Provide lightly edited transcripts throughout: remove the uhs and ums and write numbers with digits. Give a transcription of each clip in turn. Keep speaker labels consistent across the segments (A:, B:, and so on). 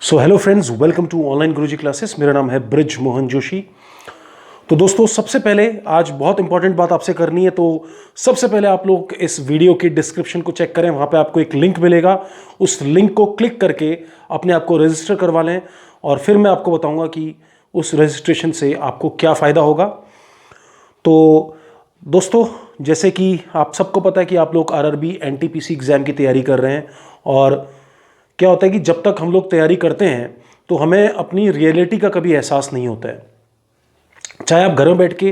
A: So hello friends, welcome to online Guruji classes. मेरा नाम है ब्रिज मोहन जोशी। तो दोस्तों, सबसे पहले आज बहुत इंपॉर्टेंट बात आपसे करनी है। तो सबसे पहले आप लोग इस वीडियो की डिस्क्रिप्शन को चेक करें, वहाँ पे आपको एक लिंक मिलेगा। उस लिंक को क्लिक करके अपने आप को रजिस्टर करवा लें और फिर मैं आपको बताऊँगा कि उस रजिस्ट्रेशन से आपको क्या फ़ायदा होगा। तो दोस्तों, जैसे कि आप सबको पता है कि आप लोग आरआरबी एनटीपीसी एग्ज़ाम की तैयारी कर रहे हैं। और क्या होता है कि जब तक हम लोग तैयारी करते हैं तो हमें अपनी रियलिटी का कभी एहसास नहीं होता है। चाहे आप घर में बैठ के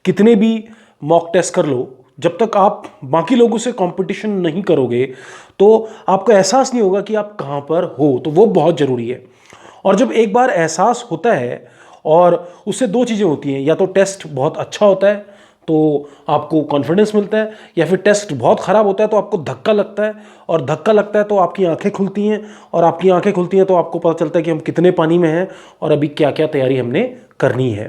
A: कितने भी मॉक टेस्ट कर लो, जब तक आप बाकी लोगों से कंपटीशन नहीं करोगे तो आपको एहसास नहीं होगा कि आप कहाँ पर हो। तो वो बहुत ज़रूरी है। और जब एक बार एहसास होता है और उससे दो चीज़ें होती हैं, या तो टेस्ट बहुत अच्छा होता है तो आपको कॉन्फिडेंस मिलता है, या फिर टेस्ट बहुत ख़राब होता है तो आपको धक्का लगता है। और धक्का लगता है तो आपकी आंखें खुलती हैं, और आपकी आंखें खुलती हैं तो आपको पता चलता है कि हम कितने पानी में हैं और अभी क्या क्या तैयारी हमने करनी है।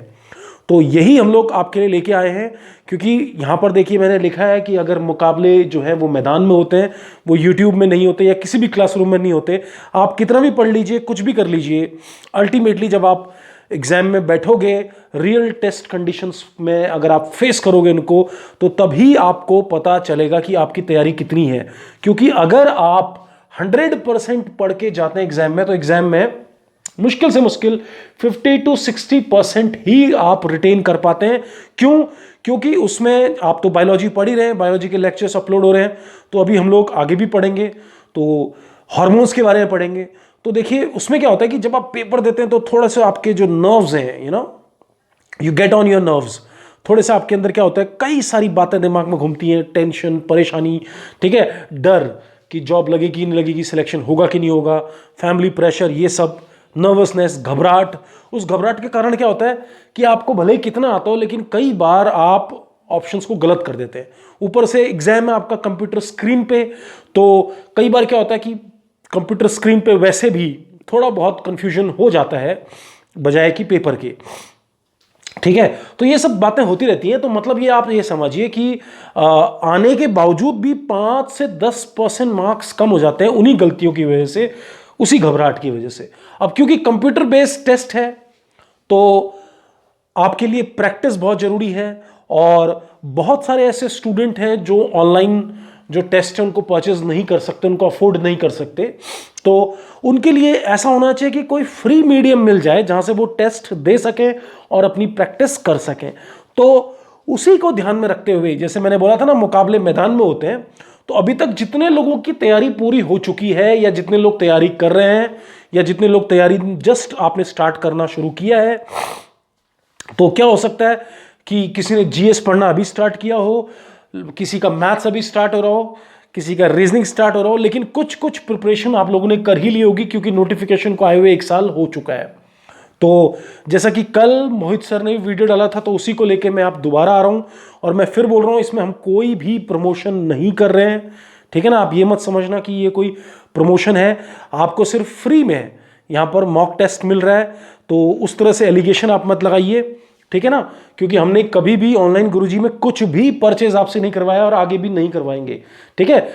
A: तो यही हम लोग आपके लिए लेके आए हैं, क्योंकि यहाँ पर देखिए मैंने लिखा है कि अगर मुकाबले जो है वो मैदान में होते हैं, वो यूट्यूब में नहीं होते या किसी भी क्लासरूम में नहीं होते। आप कितना भी पढ़ लीजिए, कुछ भी कर लीजिए, अल्टीमेटली जब आप एग्जाम में बैठोगे, रियल टेस्ट कंडीशंस में अगर आप फेस करोगे उनको, तो तभी आपको पता चलेगा कि आपकी तैयारी कितनी है। क्योंकि अगर आप 100% पढ़ के जाते हैं एग्जाम में, तो एग्जाम में मुश्किल से मुश्किल 50 to 60% ही आप रिटेन कर पाते हैं। क्यों? क्योंकि उसमें आप तो बायोलॉजी पढ़ ही रहे हैं, बायोलॉजी के लेक्चर्स अपलोड हो रहे हैं। तो अभी हम लोग आगे भी पढ़ेंगे, तो हार्मोन्स के बारे में पढ़ेंगे। तो देखिए उसमें क्या होता है कि जब आप पेपर देते हैं तो थोड़ा सा आपके जो नर्व्स हैं, you get on your nerves. थोड़े से आपके अंदर क्या होता है, कई सारी बातें दिमाग में घूमती हैं, टेंशन, परेशानी, ठीक है, डर कि जॉब लगेगी नहीं लगेगी, सिलेक्शन होगा कि नहीं होगा, फैमिली प्रेशर, ये सब, नर्वसनेस, घबराहट। उस घबराहट के कारण क्या होता है कि आपको भले ही कितना आता हो, लेकिन कई बार आप ऑप्शंस को गलत कर देते हैं। ऊपर से एग्जाम में आपका कंप्यूटर स्क्रीन पे, तो कई बार क्या होता है कि कंप्यूटर स्क्रीन पे वैसे भी थोड़ा बहुत कंफ्यूजन हो जाता है बजाय कि पेपर के। ठीक है, तो ये सब बातें होती रहती हैं। तो मतलब ये आप ये समझिए कि आने के बावजूद भी 5 से 10% मार्क्स कम हो जाते हैं उन्हीं गलतियों की वजह से, उसी घबराहट की वजह से। अब क्योंकि कंप्यूटर बेस्ड टेस्ट है तो आपके लिए प्रैक्टिस बहुत जरूरी है। और बहुत सारे ऐसे स्टूडेंट हैं जो ऑनलाइन जो टेस्ट है उनको परचेज नहीं कर सकते, उनको अफोर्ड नहीं कर सकते। तो उनके लिए ऐसा होना चाहिए कि कोई फ्री मीडियम मिल जाए जहां से वो टेस्ट दे सकें और अपनी प्रैक्टिस कर सकें। तो उसी को ध्यान में रखते हुए, जैसे मैंने बोला था ना, मुकाबले मैदान में होते हैं। तो अभी तक जितने लोगों की तैयारी पूरी हो चुकी है, या जितने लोग तैयारी कर रहे हैं, या जितने लोग तैयारी जस्ट आपने स्टार्ट करना शुरू किया है, तो क्या हो सकता है कि किसी ने जीएस पढ़ना अभी स्टार्ट किया हो, किसी का मैथ्स अभी स्टार्ट हो रहा हो, किसी का रीजनिंग स्टार्ट हो रहा हो, लेकिन कुछ कुछ प्रिपरेशन आप लोगों ने कर ही ली होगी, क्योंकि नोटिफिकेशन को आए हुए 1 साल हो चुका है। तो जैसा कि कल मोहित सर ने वीडियो डाला था, तो उसी को लेके मैं आप दोबारा आ रहा हूं और मैं फिर बोल रहा हूं, इसमें हम कोई भी प्रमोशन नहीं कर रहे हैं। ठीक है ना, आप ये मत समझना कि ये कोई प्रमोशन है। आपको सिर्फ फ्री में यहां पर मॉक टेस्ट मिल रहा है, तो उस तरह से एलिगेशन आप मत लगाइए। ठीक है ना, क्योंकि हमने कभी भी ऑनलाइन गुरुजी में कुछ भी परचेज आपसे नहीं करवाया और आगे भी नहीं करवाएंगे। ठीक है,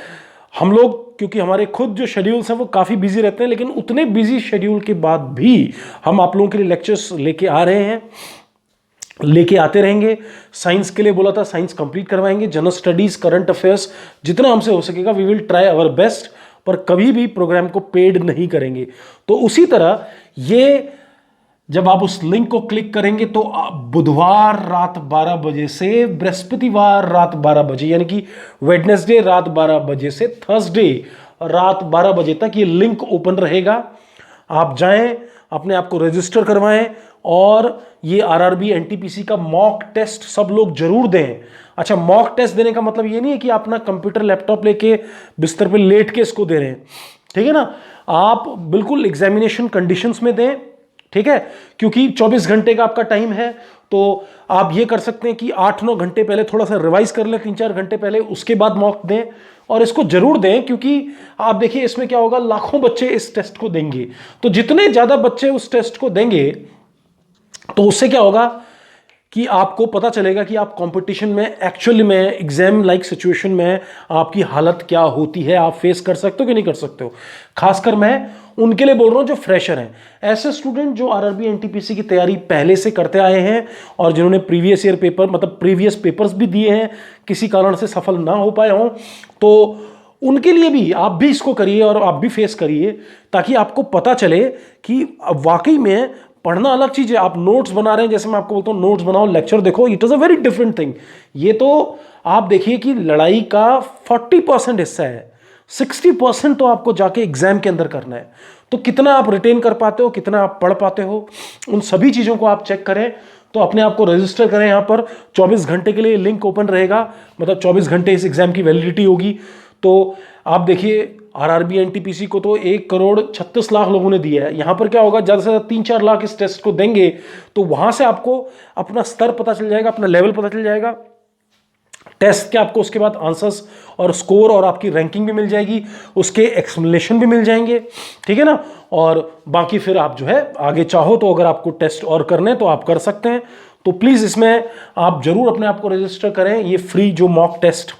A: हम लोग क्योंकि हमारे खुद जो शेड्यूल्स हैं वो काफ़ी बिजी रहते हैं, लेकिन उतने बिजी शेड्यूल के बाद भी हम आप लोगों के लिए लेक्चर्स लेके आ रहे हैं, लेके आते रहेंगे। साइंस के लिए बोला था, साइंस कंप्लीट करवाएंगे। जनरल स्टडीज, करंट अफेयर्स, जितना हमसे हो सकेगा we will try our best, पर कभी भी प्रोग्राम को पेड नहीं करेंगे। तो उसी तरह ये जब आप उस लिंक को क्लिक करेंगे तो बुधवार रात 12 बजे से बृहस्पतिवार रात 12 बजे, यानी कि वेडनेसडे रात 12 बजे से थर्सडे रात 12 बजे तक ये लिंक ओपन रहेगा। आप जाएं, अपने आप को रजिस्टर करवाएं और ये आरआरबी एनटीपीसी का मॉक टेस्ट सब लोग जरूर दें। अच्छा, मॉक टेस्ट देने का मतलब ये नहीं है कि आप अपना कंप्यूटर लैपटॉप लेके बिस्तर पे लेट के इसको दे रहे हैं। ठीक है ना, आप बिल्कुल एग्जामिनेशन कंडीशंस में दें। ठीक है, क्योंकि 24 घंटे का आपका टाइम है, तो आप ये कर सकते हैं कि 8-9 घंटे पहले थोड़ा सा रिवाइज कर लें, 3-4 घंटे पहले, उसके बाद मॉक दें। और इसको जरूर दें, क्योंकि आप देखिए इसमें क्या होगा, लाखों बच्चे इस टेस्ट को देंगे। तो जितने ज्यादा बच्चे उस टेस्ट को देंगे तो उससे क्या होगा कि आपको पता चलेगा कि आप कंपटीशन में एक्चुअली में एग्जाम लाइक सिचुएशन में आपकी हालत क्या होती है, आप फेस कर सकते हो कि नहीं कर सकते हो। खासकर मैं उनके लिए बोल रहा हूं जो फ्रेशर हैं, ऐसे स्टूडेंट जो आरआरबी एनटीपीसी की तैयारी पहले से करते आए हैं और जिन्होंने प्रीवियस ईयर पेपर मतलब प्रीवियस पेपर्स भी दिए हैं, किसी कारण से सफल ना हो पाए हों, तो उनके लिए भी आप भी इसको करिए और आप भी फेस करिए, ताकि आपको पता चले कि वाकई में पढ़ना अलग चीज है। आप नोट्स बना रहे हैं, जैसे मैं आपको बोलता हूं नोट्स बनाओ, लेक्चर देखो, it is a very different thing. ये तो आप देखिए कि लड़ाई का 40% हिस्सा है, 60% तो आपको जाके एग्जाम के अंदर करना है। तो कितना आप रिटेन कर पाते हो, कितना आप पढ़ पाते हो, उन सभी चीजों को आप चेक करें। तो अपने आप को रजिस्टर करें। यहां पर 24 घंटे के लिए लिंक ओपन रहेगा, मतलब 24 घंटे इस एग्जाम की वैलिडिटी होगी। तो आप देखिए आरआरबी एनटीपीसी को तो 1,36,00,000 लोगों ने दिया है। यहां पर क्या होगा, ज्यादा से ज्यादा 3-4 लाख इस टेस्ट को देंगे, तो वहां से आपको अपना स्तर पता चल जाएगा, अपना लेवल पता चल जाएगा। टेस्ट के आपको उसके बाद आंसर्स और स्कोर और आपकी रैंकिंग भी मिल जाएगी, उसके एक्सप्लेनेशन भी मिल जाएंगे, ठीक है ना। और बाकी फिर आप जो है आगे चाहो तो अगर आपको टेस्ट और करने तो आप कर सकते हैं। तो प्लीज इसमें आप जरूर अपने आप को रजिस्टर करें। ये फ्री जो मॉक टेस्ट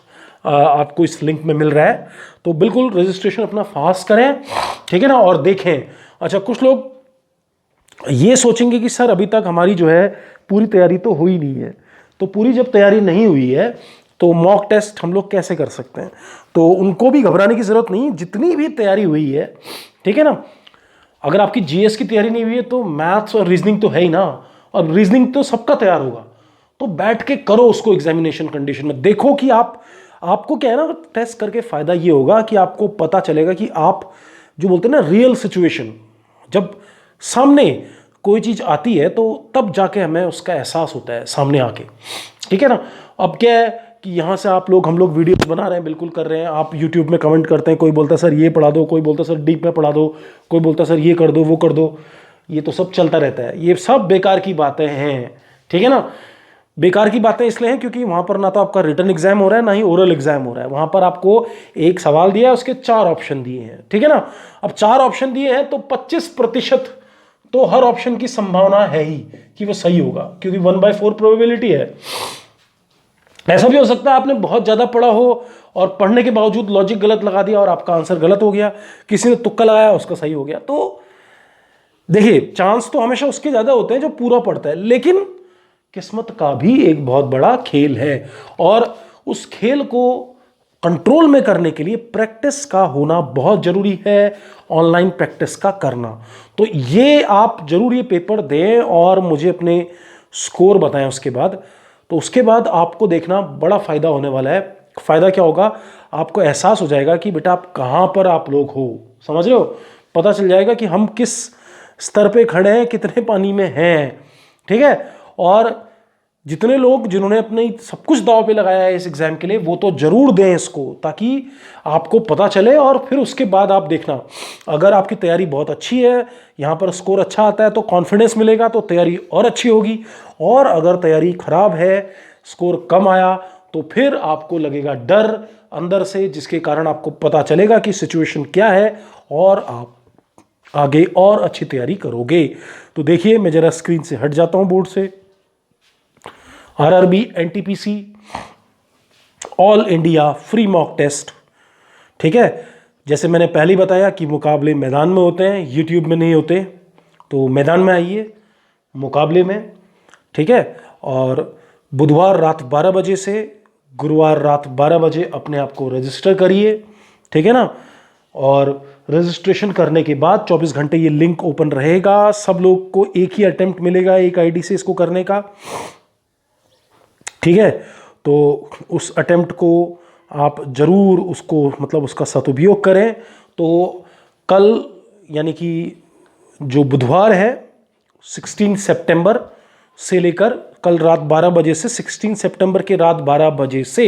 A: आपको इस लिंक में मिल रहा है, तो बिल्कुल रजिस्ट्रेशन अपना फास्ट करें, ठीक है ना। और देखें, अच्छा कुछ लोग ये सोचेंगे कि सर अभी तक हमारी जो है पूरी तैयारी तो हुई नहीं है, तो पूरी जब तैयारी नहीं हुई है तो मॉक टेस्ट हम लोग कैसे कर सकते हैं। तो उनको भी घबराने की जरूरत नहीं, जितनी भी तैयारी हुई है, ठीक है ना। अगर आपकी जीएस की तैयारी नहीं हुई है तो मैथ्स और रीजनिंग तो है ही ना, और रीजनिंग तो सबका तैयार होगा। तो बैठ के करो उसको एग्जामिनेशन कंडीशन में, देखो कि आपको क्या है ना, टेस्ट करके फायदा ये होगा कि आपको पता चलेगा कि आप जो बोलते हैं ना रियल सिचुएशन, जब सामने कोई चीज आती है तो तब जाके हमें उसका एहसास होता है सामने आके, ठीक है ना। अब क्या है कि यहाँ से हम लोग वीडियोस बना रहे हैं, बिल्कुल कर रहे हैं, आप यूट्यूब में कमेंट करते हैं, कोई बोलता है सर ये पढ़ा दो, कोई बोलता है सर डीप में पढ़ा दो, कोई बोलता है सर ये कर दो वो कर दो। ये तो सब चलता रहता है, ये सब बेकार की बातें हैं, ठीक है ना। बेकार की बातें इसलिए हैं क्योंकि वहां पर ना तो आपका रिटन एग्जाम हो रहा है ना ही ओरल एग्जाम हो रहा है। वहां पर आपको एक सवाल दिया है, उसके 4 ऑप्शन दिए हैं, ठीक है ना। अब 4 ऑप्शन दिए हैं तो 25% तो हर ऑप्शन की संभावना है ही कि वो सही होगा, क्योंकि 1/4 प्रोबेबिलिटी है। ऐसा भी हो सकता है आपने बहुत ज्यादा पढ़ा हो और पढ़ने के बावजूद लॉजिक गलत लगा दिया और आपका आंसर गलत हो गया, किसी ने तुक्का लगाया उसका सही हो गया। तो देखिए, चांस तो हमेशा उसके ज्यादा होते हैं जो पूरा पढ़ता है, लेकिन किस्मत का भी एक बहुत बड़ा खेल है, और उस खेल को कंट्रोल में करने के लिए प्रैक्टिस का होना बहुत जरूरी है, ऑनलाइन प्रैक्टिस का करना। तो ये आप जरूर ये पेपर दें और मुझे अपने स्कोर बताएं उसके बाद। तो उसके बाद आपको देखना बड़ा फायदा होने वाला है। फायदा क्या होगा, आपको एहसास हो जाएगा कि बेटा आप कहां पर आप लोग हो, समझ रहे हो, पता चल जाएगा कि हम किस स्तर पे खड़े हैं, कितने पानी में हैं, ठीक है। और जितने लोग जिन्होंने अपने सब कुछ दांव पे लगाया है इस एग्जाम के लिए, वो तो जरूर दें इसको, ताकि आपको पता चले। और फिर उसके बाद आप देखना, अगर आपकी तैयारी बहुत अच्छी है, यहाँ पर स्कोर अच्छा आता है तो कॉन्फिडेंस मिलेगा, तो तैयारी और अच्छी होगी। और अगर तैयारी खराब है, स्कोर कम आया, तो फिर आपको लगेगा डर अंदर से, जिसके कारण आपको पता चलेगा कि सिचुएशन क्या है और आप आगे और अच्छी तैयारी करोगे। तो देखिए, मैं जरा स्क्रीन से हट जाता हूं बोर्ड से। RRB NTPC all India free mock test, ठीक है। जैसे मैंने पहले ही बताया कि मुकाबले मैदान में होते हैं, यूट्यूब में नहीं होते। तो मैदान में आइए मुकाबले में, ठीक है। और बुधवार रात 12 बजे से गुरुवार रात 12 बजे अपने आप को रजिस्टर करिए, ठीक है ना। और रजिस्ट्रेशन करने के बाद 24 घंटे ये लिंक ओपन रहेगा। सब लोग को एक ही अटेम्प्ट मिलेगा एक आईडी से इसको करने का, ठीक है। तो उस अटेम्प्ट को आप जरूर उसको मतलब उसका सदुपयोग करें। तो कल यानी कि जो बुधवार है 16 सितंबर से लेकर कल रात 12 बजे से 16 सितंबर के रात 12 बजे से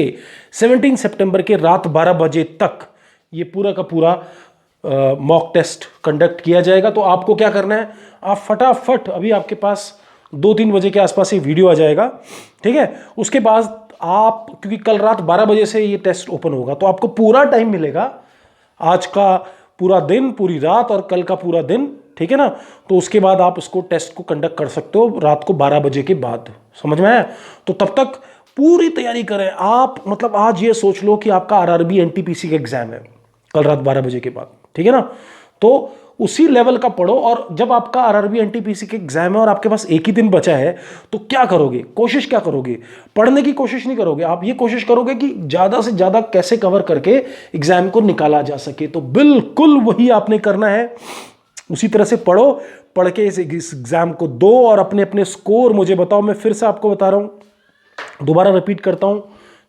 A: 17 सितंबर के रात 12 बजे तक ये पूरा का पूरा मॉक टेस्ट कंडक्ट किया जाएगा। तो आपको क्या करना है, आप फटाफट, अभी आपके पास 2-3 बजे के आसपास ये वीडियो आ जाएगा, ठीक है। उसके बाद आप, क्योंकि कल रात 12 बजे से ये टेस्ट ओपन होगा, तो आपको पूरा टाइम मिलेगा, आज का पूरा दिन, पूरी रात और कल का पूरा दिन ठीक है ना। तो उसके बाद आप उसको टेस्ट को कंडक्ट कर सकते हो रात को 12 बजे के बाद, समझ में आया। तो तब तक पूरी तैयारी करें आप, मतलब आज ये सोच लो कि आपका आरआरबी एनटीपीसी का एग्जाम है कल रात 12 बजे के बाद, ठीक है ना। तो उसी लेवल का पढ़ो, और जब आपका आरआरबी एनटीपीसी के एग्जाम है और आपके पास एक ही दिन बचा है, तो क्या करोगे, कोशिश क्या करोगे, पढ़ने की कोशिश नहीं करोगे, आप ये कोशिश करोगे कि ज्यादा से ज्यादा कैसे कवर करके एग्जाम को निकाला जा सके। तो बिल्कुल वही आपने करना है, उसी तरह से पढ़ो, पढ़ के इस एग्जाम को दो और अपने अपने स्कोर मुझे बताओ। मैं फिर से आपको बता रहा हूं, दोबारा रिपीट करता हूं,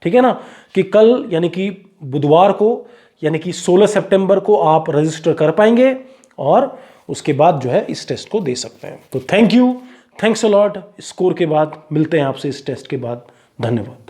A: ठीक है ना, कि कल यानी कि बुधवार को, यानी कि 16 सितंबर को आप रजिस्टर कर पाएंगे और उसके बाद जो है इस टेस्ट को दे सकते हैं। तो thank you, thanks a lot. Score के बाद मिलते हैं आपसे, इस टेस्ट के बाद। धन्यवाद।